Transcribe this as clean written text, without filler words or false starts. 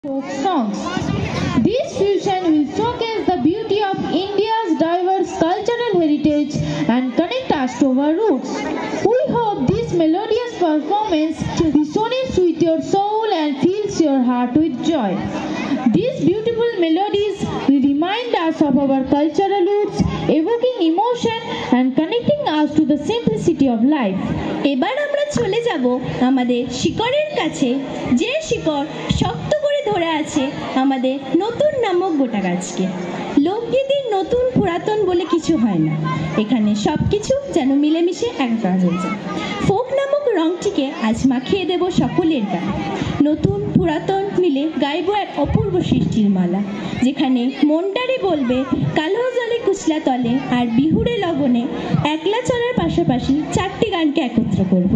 folk songs. This fusion will showcase the beauty of India's diverse cultural heritage and connect us to our roots. We hope this melodious performance resonates with your soul and fills your heart with joy. These beautiful melodies will remind us of our cultural roots, evoking emotion and connecting us to the simplicity of life. এবার আমরা চলে যাব আমাদের শিকড়ের কাছে, যে শিকড় শক্ত করে ধরে আছে আমাদের নতুন নামক গোটা গাছকে। লোকগীতির নতুন পুরাতন বলে কিছু হয় না, এখানে সবকিছু যেন মিলেমিশে একাকার হয়ে যায়। ফোক নামক রংটিকে আজ মাখিয়ে দেব সকলের গায়ে। নতুন পুরাতন মিলে গাইব এক অপূর্ব সৃষ্টির মালা, যেখানে মনটারে বলবে কালো জলে কুচলা তলে আর বিহুরে লগনে একলা চলার পাশাপাশি চারটি গানকে একত্র করব।